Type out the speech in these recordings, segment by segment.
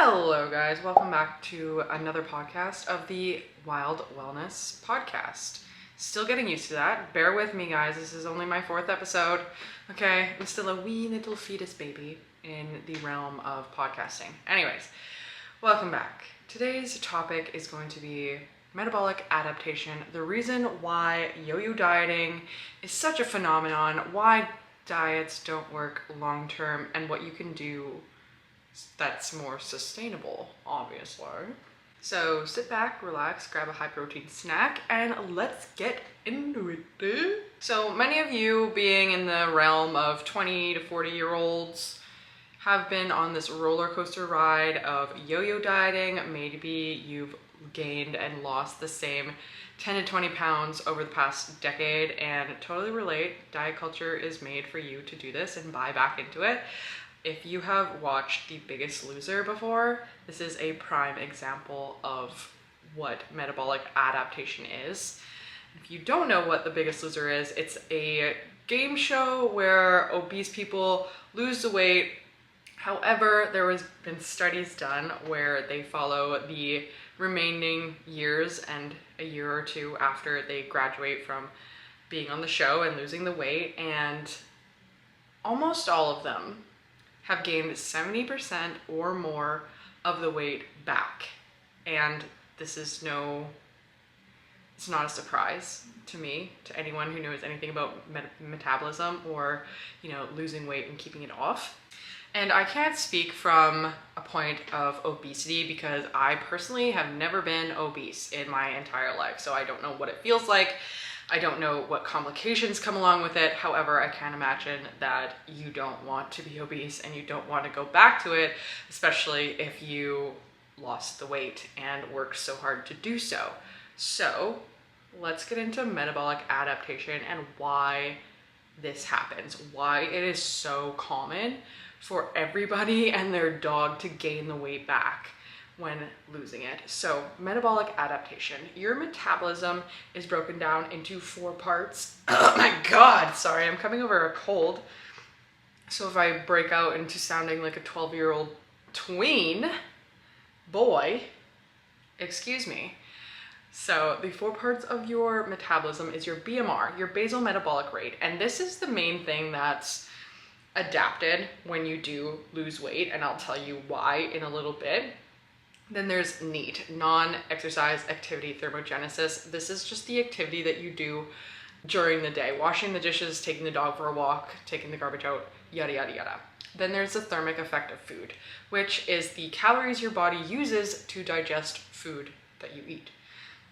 Hello guys, welcome back to another podcast of the Wild Wellness Podcast. Still getting used to that. Bear with me guys, this is only my 4th episode. Okay, I'm still a wee little fetus baby in the realm of podcasting. Anyways, welcome back. Today's topic is going to be metabolic adaptation, the reason why yo-yo dieting is such a phenomenon, why diets don't work long term, and what you can do that's more sustainable, obviously. So sit back, relax, grab a high protein snack, and let's get into it. So many of you being in the realm of 20 to 40-year-olds have been on this roller coaster ride of yo-yo dieting. Maybe you've gained and lost the same 10 to 20 pounds over the past decade, and totally relate. Diet culture is made for you to do this and buy back into it. If you have watched The Biggest Loser before, this is a prime example of what metabolic adaptation is. If you don't know what The Biggest Loser is, it's a game show where obese people lose the weight. However, there has been studies done where they follow the remaining years and a year or two after they graduate from being on the show and losing the weight, and almost all of them have gained 70% or more of the weight back. And this is it's not a surprise to me, to anyone who knows anything about metabolism or, losing weight and keeping it off. And I can't speak from a point of obesity because I personally have never been obese in my entire life. So I don't know what it feels like. I don't know what complications come along with it. However, I can imagine that you don't want to be obese and you don't want to go back to it, especially if you lost the weight and worked so hard to do so. So let's get into metabolic adaptation and why this happens, why it is so common for everybody and their dog to gain the weight back when losing it. So metabolic adaptation, your metabolism is broken down into 4 parts. Oh my God, sorry, I'm coming over a cold. So if I break out into sounding like a 12-year-old tween boy, excuse me. So the 4 parts of your metabolism is your BMR, your basal metabolic rate. And this is the main thing that's adapted when you do lose weight, and I'll tell you why in a little bit. Then there's NEAT, non-exercise activity thermogenesis. This is just the activity that you do during the day, washing the dishes, taking the dog for a walk, taking the garbage out, yada, yada, yada. Then there's the thermic effect of food, which is the calories your body uses to digest food that you eat.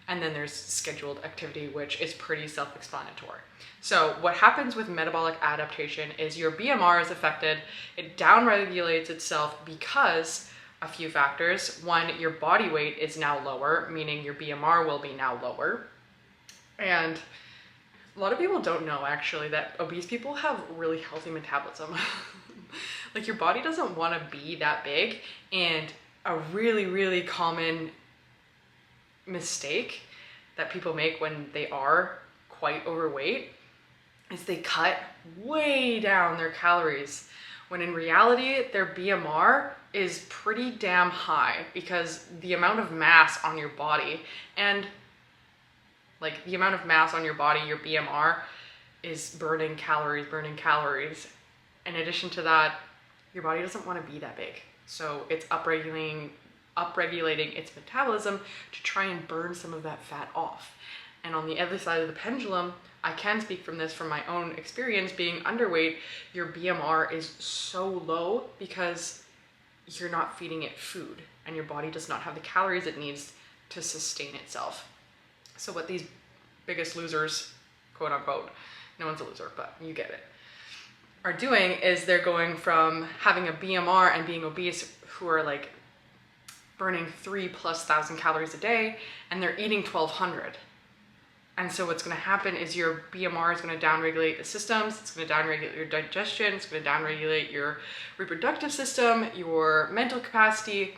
And then there's scheduled activity, which is pretty self-explanatory. So what happens with metabolic adaptation is your BMR is affected. It downregulates itself because a few factors. One, your body weight is now lower, meaning your BMR will be now lower. And a lot of people don't know actually that obese people have really healthy metabolism. Like your body doesn't want to be that big, and a really, really common mistake that people make when they are quite overweight is they cut way down their calories, when in reality their BMR is pretty damn high, because the amount of mass on your body and your BMR is burning calories. In addition to that, your body doesn't want to be that big. So it's upregulating its metabolism to try and burn some of that fat off. And on the other side of the pendulum, I can speak from my own experience being underweight, your BMR is so low because you're not feeding it food and your body does not have the calories it needs to sustain itself. So what these biggest losers, quote unquote, no one's a loser, but you get it, are doing is they're going from having a BMR and being obese who are like burning 3,000+ calories a day, and they're eating 1,200. And so what's going to happen is your BMR is going to downregulate the systems, it's going to downregulate your digestion, it's going to downregulate your reproductive system, your mental capacity,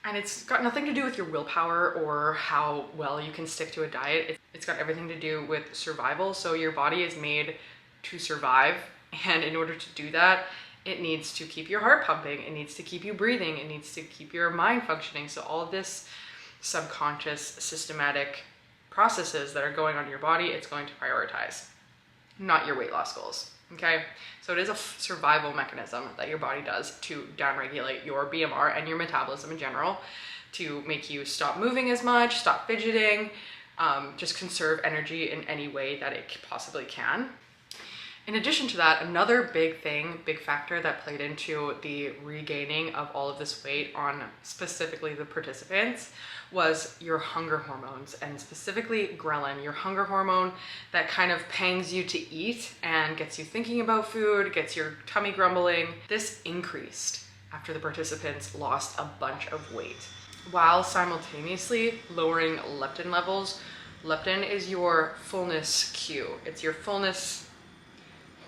and it's got nothing to do with your willpower or how well you can stick to a diet. It's got everything to do with survival. So your body is made to survive, and in order to do that, It needs to keep your heart pumping. It needs to keep you breathing. It needs to keep your mind functioning. So all of this subconscious, systematic processes that are going on in your body, it's going to prioritize, not your weight loss goals. Okay, so it is a survival mechanism that your body does to downregulate your BMR and your metabolism in general, to make you stop moving as much, stop fidgeting, just conserve energy in any way that it possibly can. In addition to that, another big factor that played into the regaining of all of this weight on specifically the participants was your hunger hormones, and specifically ghrelin, your hunger hormone that kind of pangs you to eat and gets you thinking about food, gets your tummy grumbling. This increased after the participants lost a bunch of weight, while simultaneously lowering leptin levels. Leptin is your fullness cue. It's your fullness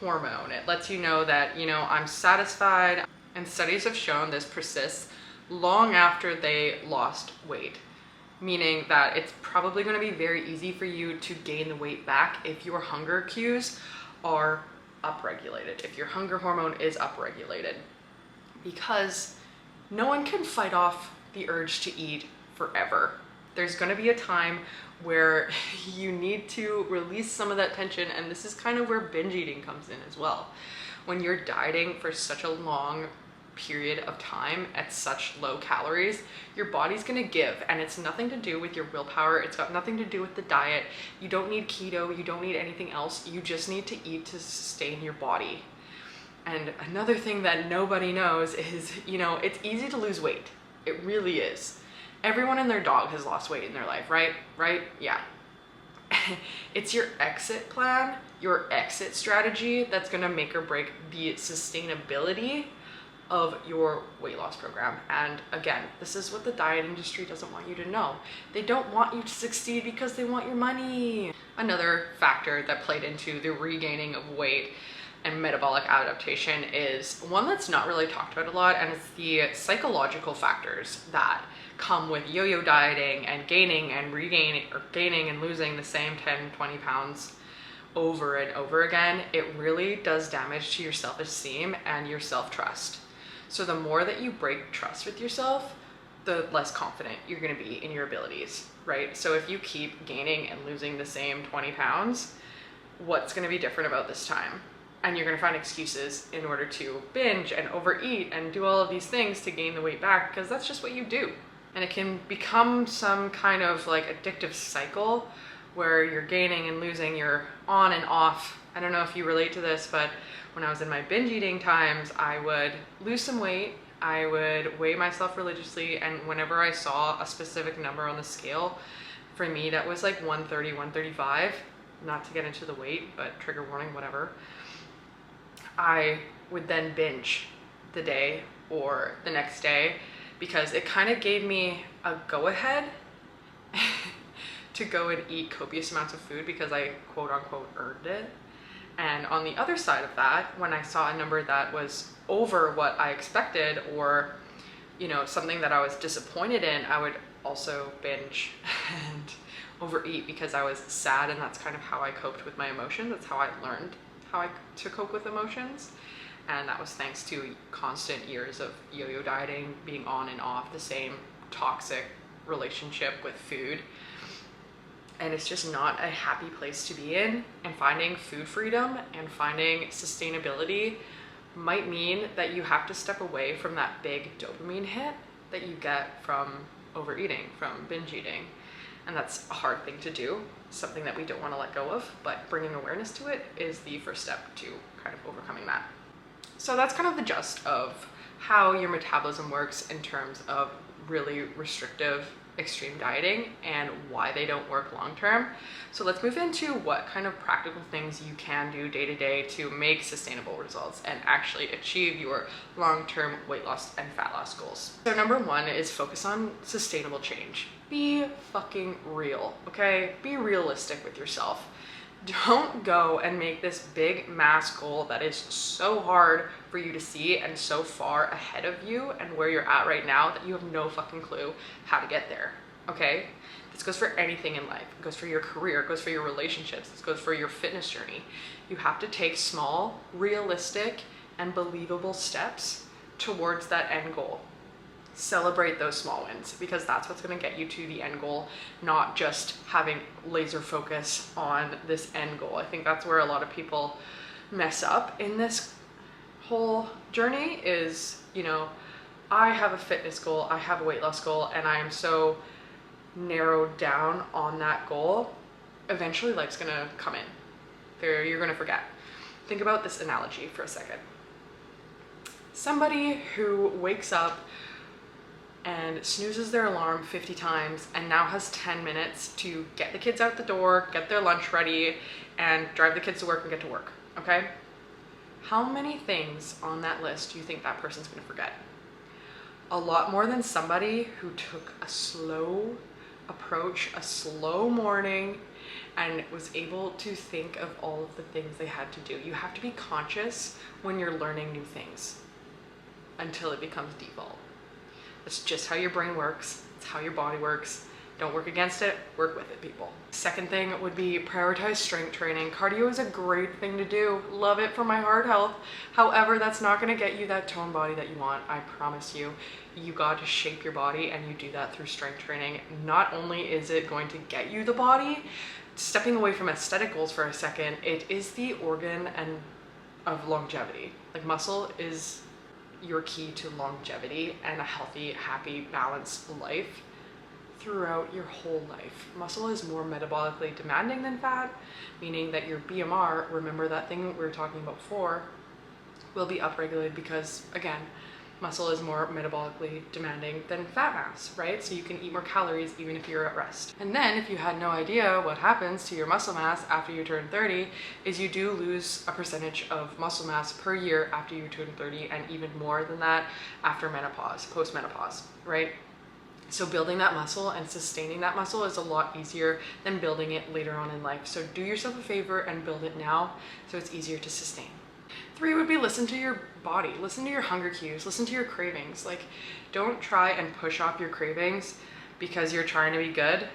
hormone. It lets you know that, I'm satisfied. And studies have shown this persists long after they lost weight, meaning that it's probably going to be very easy for you to gain the weight back if your hunger cues are upregulated, if your hunger hormone is upregulated, because no one can fight off the urge to eat forever. There's going to be a time where you need to release some of that tension, and this is kind of where binge eating comes in as well. When you're dieting for such a long period of time at such low calories, your body's going to give, and it's nothing to do with your willpower. It's got nothing to do with the diet. You don't need keto, you don't need anything else. You just need to eat to sustain your body. And another thing that nobody knows is, it's easy to lose weight. It really is. Everyone and their dog has lost weight in their life, right? Yeah. It's your exit plan, your exit strategy that's going to make or break the sustainability of your weight loss program. And again, this is what the diet industry doesn't want you to know. They don't want you to succeed because they want your money. Another factor that played into the regaining of weight and metabolic adaptation is one that's not really talked about a lot, and it's the psychological factors that come with yo-yo dieting and gaining and regaining, or gaining and losing the same 10, 20 pounds over and over again. It really does damage to your self-esteem and your self-trust. So the more that you break trust with yourself, the less confident you're going to be in your abilities, right? So if you keep gaining and losing the same 20 pounds, what's going to be different about this time? And you're going to find excuses in order to binge and overeat and do all of these things to gain the weight back, because that's just what you do. And it can become some kind of like addictive cycle where you're gaining and losing, you're on and off. I don't know if you relate to this, but when I was in my binge eating times, I would lose some weight, I would weigh myself religiously, and whenever I saw a specific number on the scale, for me that was like 130, 135, not to get into the weight, but trigger warning, whatever. I would then binge the day or the next day, because it kind of gave me a go-ahead to go and eat copious amounts of food because I quote-unquote earned it. And on the other side of that, when I saw a number that was over what I expected, or something that I was disappointed in, I would also binge and overeat because I was sad, and that's kind of how I coped with my emotions. That's how I learned to cope with emotions. And that was thanks to constant years of yo-yo dieting, being on and off the same toxic relationship with food. And it's just not a happy place to be in. And finding food freedom and finding sustainability might mean that you have to step away from that big dopamine hit that you get from overeating, from binge eating. And that's a hard thing to do, something that we don't want to let go of, but bringing awareness to it is the first step to kind of overcoming that. So that's kind of the gist of how your metabolism works in terms of really restrictive extreme dieting and why they don't work long term. So let's move into what kind of practical things you can do day to day to make sustainable results and actually achieve your long-term weight loss and fat loss goals. So number one is focus on sustainable change. Be fucking real, okay? Be realistic with yourself. Don't go and make this big mass goal that is so hard for you to see and so far ahead of you and where you're at right now that you have no fucking clue how to get there, okay? This goes for anything in life. It goes for your career, it goes for your relationships, it goes for your fitness journey. You have to take small, realistic, and believable steps towards that end goal. Celebrate those small wins, because that's what's going to get you to the end goal, not just having laser focus on this end goal. I think that's where a lot of people mess up in this whole journey is, you know, I have a fitness goal, I have a weight loss goal, and I am so narrowed down on that goal. Eventually life's going to come in. You're going to forget. Think about this analogy for a second. Somebody who wakes up and snoozes their alarm 50 times and now has 10 minutes to get the kids out the door, get their lunch ready, and drive the kids to work and get to work, okay? How many things on that list do you think that person's gonna forget? A lot more than somebody who took a slow approach, a slow morning, and was able to think of all of the things they had to do. You have to be conscious when you're learning new things until it becomes default. That's just how your brain works. It's how your body works. Don't work against it, work with it, people. Second thing would be prioritize strength training. Cardio is a great thing to do. Love it for my heart health. However, that's not gonna get you that toned body that you want, I promise you. You got to shape your body, and you do that through strength training. Not only is it going to get you the body, stepping away from aesthetic goals for a second, it is the organ of longevity. Like, muscle is your key to longevity and a healthy, happy, balanced life throughout your whole life. Muscle is more metabolically demanding than fat, meaning that your BMR, remember that thing we were talking about before, will be upregulated because, again, muscle is more metabolically demanding than fat mass, right? So you can eat more calories even if you're at rest. And then, if you had no idea, what happens to your muscle mass after you turn 30 is you do lose a percentage of muscle mass per year after you turn 30, and even more than that after menopause, post-menopause, right? So building that muscle and sustaining that muscle is a lot easier than building it later on in life. So do yourself a favor and build it now so it's easier to sustain. 3 would be listen to your body, listen to your hunger cues, listen to your cravings. Like, don't try and push off your cravings because you're trying to be good,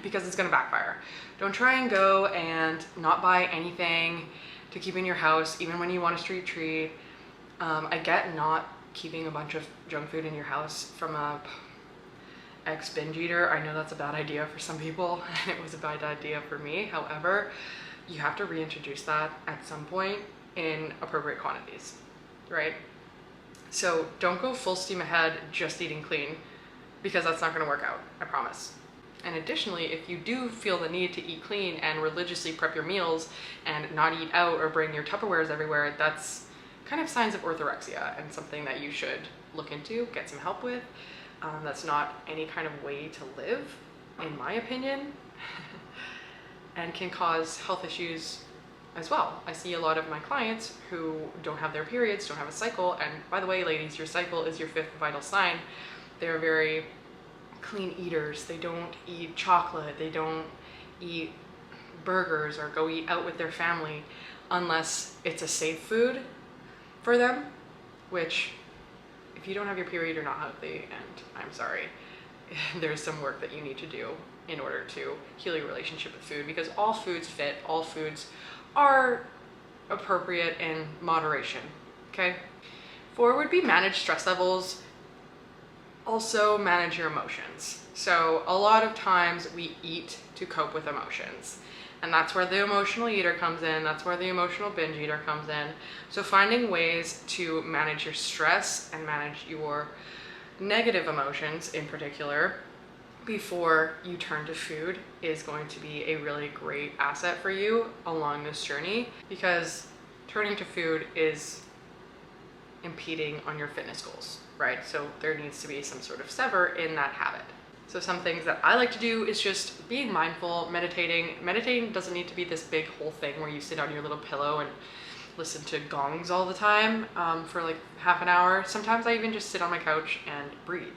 because it's gonna backfire. Don't try and go and not buy anything to keep in your house, even when you want a street treat. I get not keeping a bunch of junk food in your house from a ex-binge eater. I know that's a bad idea for some people, and it was a bad idea for me. However, you have to reintroduce that at some point in appropriate quantities, right? So don't go full steam ahead just eating clean, because that's not going to work out, I promise. And additionally, if you do feel the need to eat clean and religiously prep your meals and not eat out or bring your Tupperwares everywhere, that's kind of signs of orthorexia and something that you should look into, get some help with. That's not any kind of way to live, in my opinion, and can cause health issues as well. I see a lot of my clients who don't have their periods, don't have a cycle, and by the way, ladies, your cycle is your 5th vital sign. They're very clean eaters. They don't eat chocolate, they don't eat burgers or go eat out with their family unless it's a safe food for them, which, if you don't have your period, you're not healthy, and I'm sorry. There's some work that you need to do in order to heal your relationship with food, because all foods fit, all foods are appropriate in moderation, okay? 4 would be manage stress levels. Also manage your emotions. So a lot of times we eat to cope with emotions, and that's where the emotional eater comes in. That's where the emotional binge eater comes in. So finding ways to manage your stress and manage your negative emotions in particular before you turn to food is going to be a really great asset for you along this journey, because turning to food is impeding on your fitness goals, right? So there needs to be some sort of sever in that habit. So some things that I like to do is just being mindful, meditating. Meditating doesn't need to be this big whole thing where you sit on your little pillow and listen to gongs all the time for like half an hour. Sometimes I even just sit on my couch and breathe.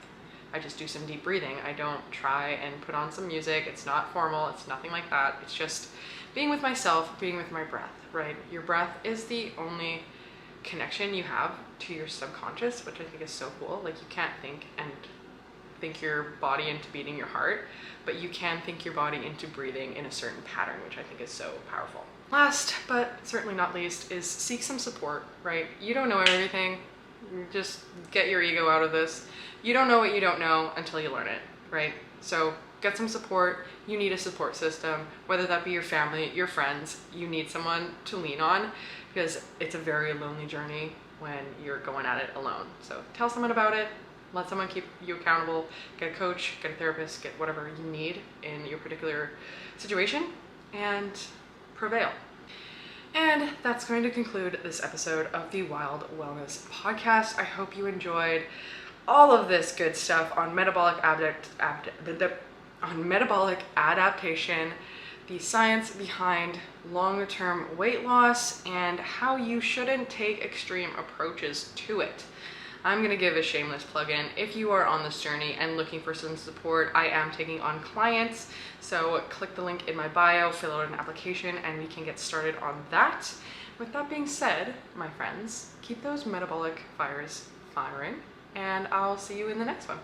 I just do some deep breathing. I don't try and put on some music. It's not formal. It's nothing like that. It's just being with myself, being with my breath, right? Your breath is the only connection you have to your subconscious, which I think is so cool. Like, you can't think and think your body into beating your heart, but you can think your body into breathing in a certain pattern, which I think is so powerful. Last, but certainly not least, is seek some support, right? You don't know everything. Just get your ego out of this. You don't know what you don't know until you learn it, right? So get some support. You need a support system, whether that be your family, your friends. You need someone to lean on because it's a very lonely journey when you're going at it alone. So tell someone about it. Let someone keep you accountable. Get a coach, get a therapist, get whatever you need in your particular situation, and prevail. And that's going to conclude this episode of the Wild Wellness Podcast. I hope you enjoyed all of this good stuff on metabolic adaptation, the science behind longer-term weight loss, and how you shouldn't take extreme approaches to it. I'm going to give a shameless plug-in. If you are on this journey and looking for some support, I am taking on clients. So click the link in my bio, fill out an application, and we can get started on that. With that being said, my friends, keep those metabolic fires firing, and I'll see you in the next one.